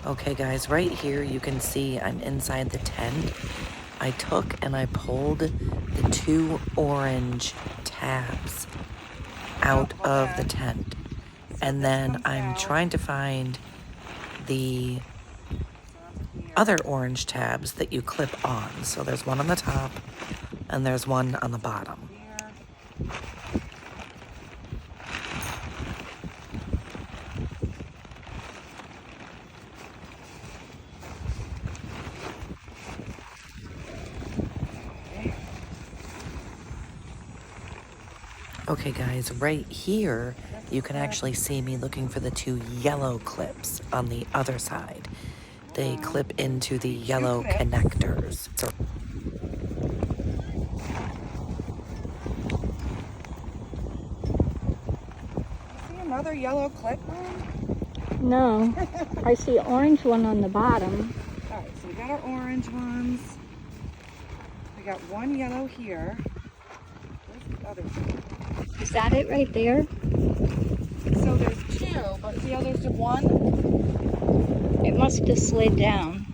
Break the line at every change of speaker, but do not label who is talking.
Okay guys, right here you can see I'm inside the tent. I took and I pulled the 2 orange tabs out of the tent. And then I'm trying to find the other orange tabs that you clip on. So there's one on the top and there's one on the bottom. Okay guys, right here you can actually see me looking for the 2 yellow clips on the other side. They clip into the yellow connectors. So
See another yellow clip on?
No, I see an orange one on the bottom.
All right, so we got our orange ones. We got one yellow here. Where's the other two?
Is that it right there?
So there's 2, but see how there's just one?
It must have slid down.